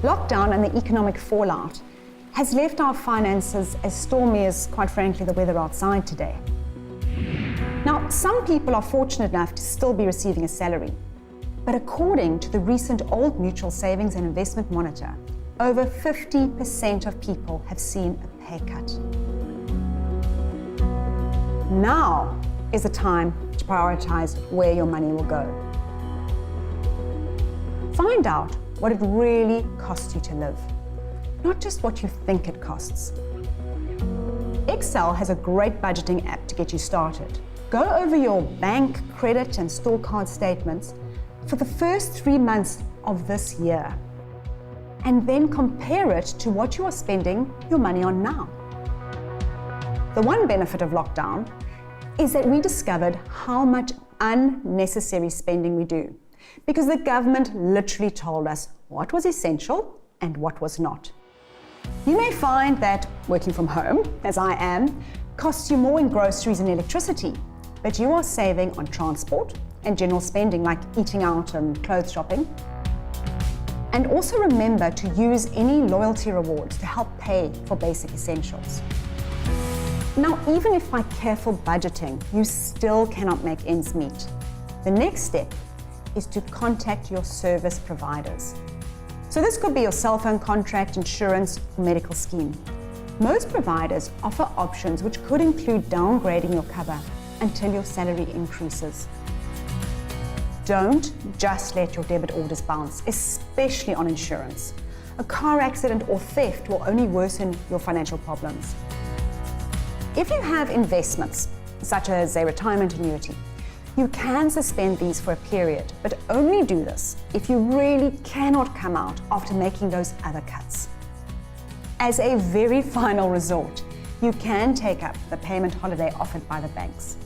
Lockdown and the economic fallout has left our finances as stormy as, quite frankly, the weather outside today. Now, some people are fortunate enough to still be receiving a salary, but according to the recent Old Mutual Savings and Investment Monitor, over 50% of people have seen a pay cut. Now is the time to prioritize where your money will go. Find out what it really costs you to live, not just what you think it costs. Excel has a great budgeting app to get you started. Go over your bank, credit, and store card statements for the first 3 months of this year, and then compare it to what you are spending your money on now. The one benefit of lockdown is that we discovered how much unnecessary spending we do, because the government literally told us what was essential and what was not. You may find that working from home, as I am, costs you more in groceries and electricity, but you are saving on transport and general spending like eating out and clothes shopping. And also remember to use any loyalty rewards to help pay for basic essentials. Now, even if by careful budgeting, you still cannot make ends meet, the next step is to contact your service providers. So this could be your cell phone contract, insurance, or medical scheme. Most providers offer options which could include downgrading your cover until your salary increases. Don't just let your debit orders bounce, especially on insurance. A car accident or theft will only worsen your financial problems. If you have investments, such as a retirement annuity, you can suspend these for a period, but only do this if you really cannot come out after making those other cuts. As a very final resort, you can take up the payment holiday offered by the banks.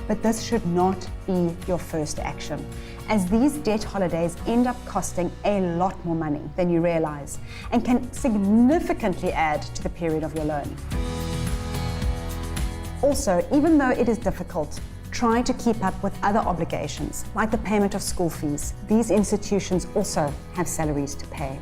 But this should not be your first action, as these debt holidays end up costing a lot more money than you realize and can significantly add to the period of your loan. Also, even though it is difficult, try to keep up with other obligations, like the payment of school fees. These institutions also have salaries to pay.